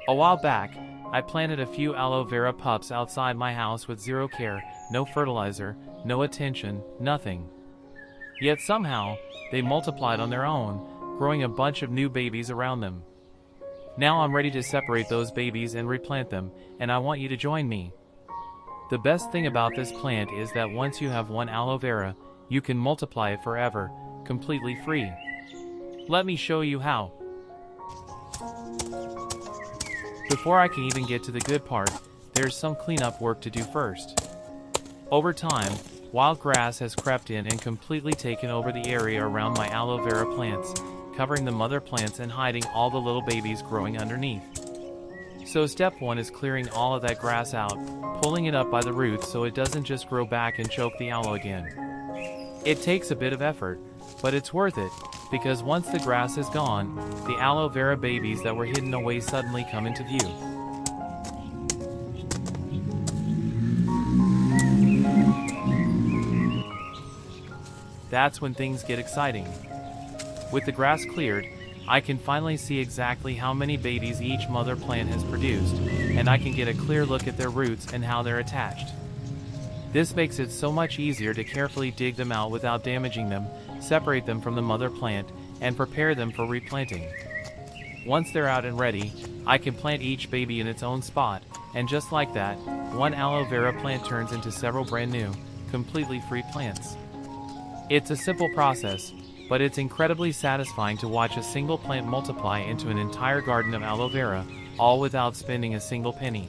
A while back, I planted a few aloe vera pups outside my house with zero care, no fertilizer, no attention, nothing. Yet somehow, they multiplied on their own, growing a bunch of new babies around them. Now I'm ready to separate those babies and replant them, and I want you to join me. The best thing about this plant is that once you have one aloe vera, you can multiply it forever, completely free. Let me show you how. Before I can even get to the good part, there's some cleanup work to do first. Over time, wild grass has crept in and completely taken over the area around my aloe vera plants, covering the mother plants and hiding all the little babies growing underneath. So step 1 is clearing all of that grass out, pulling it up by the roots so it doesn't just grow back and choke the aloe again. It takes a bit of effort, but it's worth it, because once the grass is gone, the aloe vera babies that were hidden away suddenly come into view. That's when things get exciting. With the grass cleared, I can finally see exactly how many babies each mother plant has produced, and I can get a clear look at their roots and how they're attached. This makes it so much easier to carefully dig them out without damaging them, separate them from the mother plant, and prepare them for replanting. Once they're out and ready, I can plant each baby in its own spot, and just like that, one aloe vera plant turns into several brand new, completely free plants. It's a simple process, but it's incredibly satisfying to watch a single plant multiply into an entire garden of aloe vera, all without spending a single penny.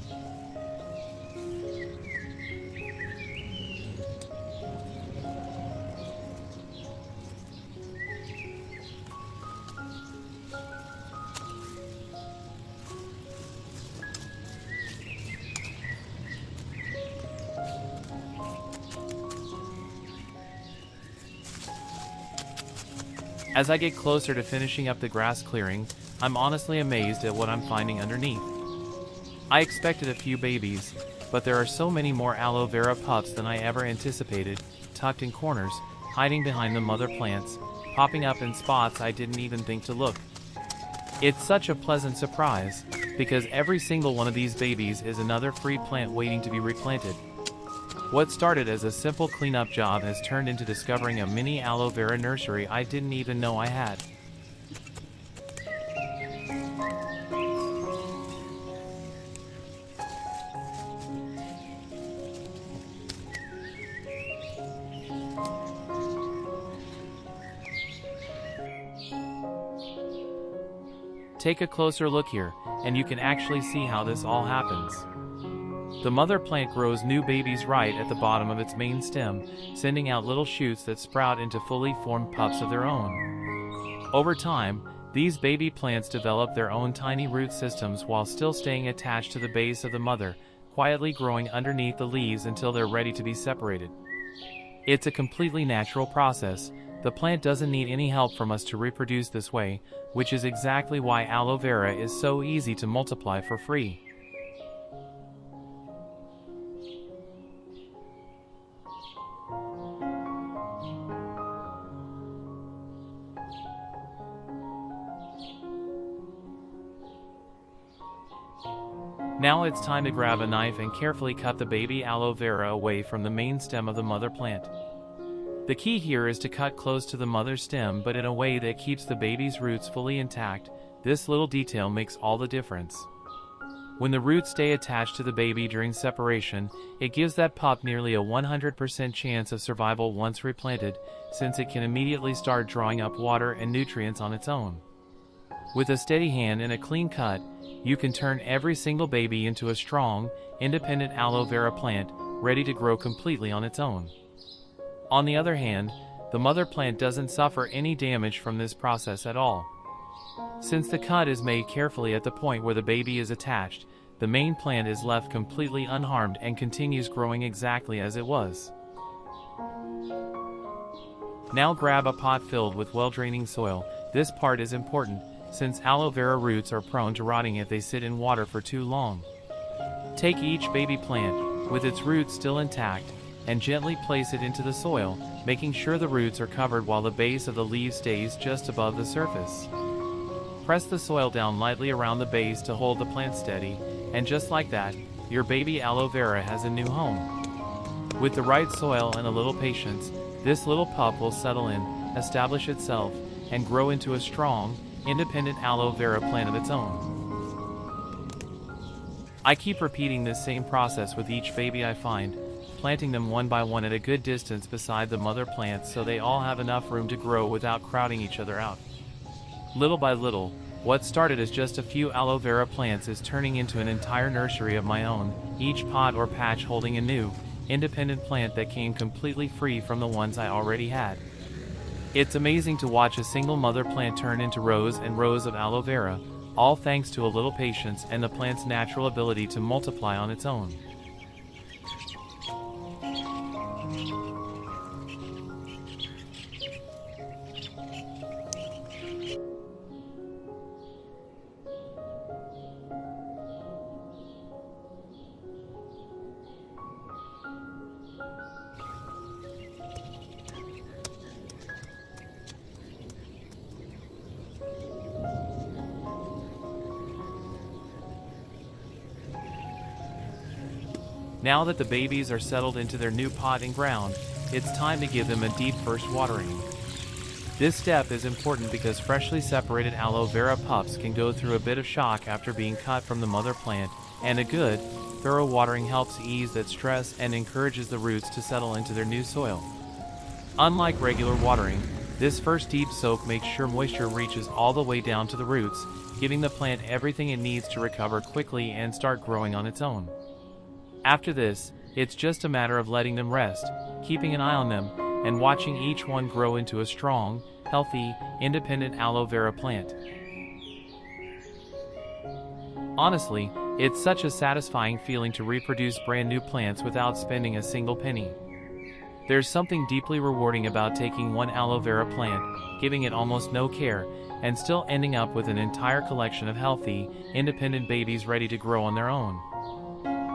As I get closer to finishing up the grass clearing, I'm honestly amazed at what I'm finding underneath. I expected a few babies, but there are so many more aloe vera pups than I ever anticipated, tucked in corners, hiding behind the mother plants, popping up in spots I didn't even think to look. It's such a pleasant surprise, because every single one of these babies is another free plant waiting to be replanted. What started as a simple cleanup job has turned into discovering a mini aloe vera nursery I didn't even know I had. Take a closer look here, and you can actually see how this all happens. The mother plant grows new babies right at the bottom of its main stem, sending out little shoots that sprout into fully formed pups of their own. Over time, these baby plants develop their own tiny root systems while still staying attached to the base of the mother, quietly growing underneath the leaves until they're ready to be separated. It's a completely natural process. The plant doesn't need any help from us to reproduce this way, which is exactly why aloe vera is so easy to multiply for free. Now it's time to grab a knife and carefully cut the baby aloe vera away from the main stem of the mother plant. The key here is to cut close to the mother stem, but in a way that keeps the baby's roots fully intact. This little detail makes all the difference. When the roots stay attached to the baby during separation, it gives that pup nearly a 100% chance of survival once replanted, since it can immediately start drawing up water and nutrients on its own. With a steady hand and a clean cut, you can turn every single baby into a strong, independent aloe vera plant, ready to grow completely on its own. On the other hand, the mother plant doesn't suffer any damage from this process at all. Since the cut is made carefully at the point where the baby is attached, the main plant is left completely unharmed and continues growing exactly as it was. Now grab a pot filled with well-draining soil. This part is important, since aloe vera roots are prone to rotting if they sit in water for too long. Take each baby plant, with its roots still intact, and gently place it into the soil, making sure the roots are covered while the base of the leaf stays just above the surface. Press the soil down lightly around the base to hold the plant steady, and just like that, your baby aloe vera has a new home. With the right soil and a little patience, this little pup will settle in, establish itself, and grow into a strong, independent aloe vera plant of its own. I keep repeating this same process with each baby I find, planting them one by one at a good distance beside the mother plants so they all have enough room to grow without crowding each other out. Little by little, what started as just a few aloe vera plants is turning into an entire nursery of my own, each pot or patch holding a new, independent plant that came completely free from the ones I already had. It's amazing to watch a single mother plant turn into rows and rows of aloe vera, all thanks to a little patience and the plant's natural ability to multiply on its own. Now that the babies are settled into their new pot and ground, it's time to give them a deep first watering. This step is important because freshly separated aloe vera pups can go through a bit of shock after being cut from the mother plant, and a good, thorough watering helps ease that stress and encourages the roots to settle into their new soil. Unlike regular watering, this first deep soak makes sure moisture reaches all the way down to the roots, giving the plant everything it needs to recover quickly and start growing on its own. After this, it's just a matter of letting them rest, keeping an eye on them, and watching each one grow into a strong, healthy, independent aloe vera plant. Honestly, it's such a satisfying feeling to reproduce brand new plants without spending a single penny. There's something deeply rewarding about taking one aloe vera plant, giving it almost no care, and still ending up with an entire collection of healthy, independent babies ready to grow on their own.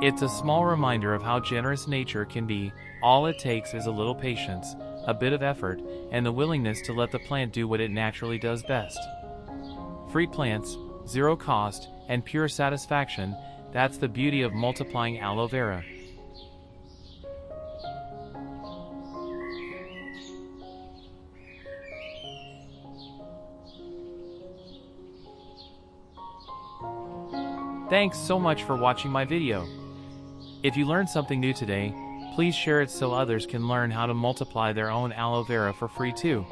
It's a small reminder of how generous nature can be. All it takes is a little patience, a bit of effort, and the willingness to let the plant do what it naturally does best. Free plants, zero cost, and pure satisfaction, that's the beauty of multiplying aloe vera. Thanks so much for watching my video. If you learned something new today, please share it so others can learn how to multiply their own aloe vera for free too.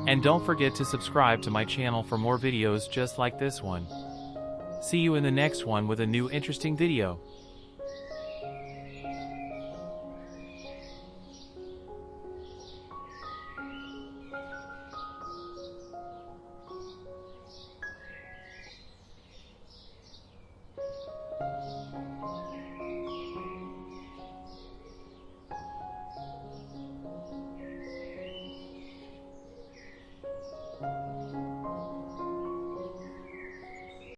And don't forget to subscribe to my channel for more videos just like this one. See you in the next one with a new interesting video.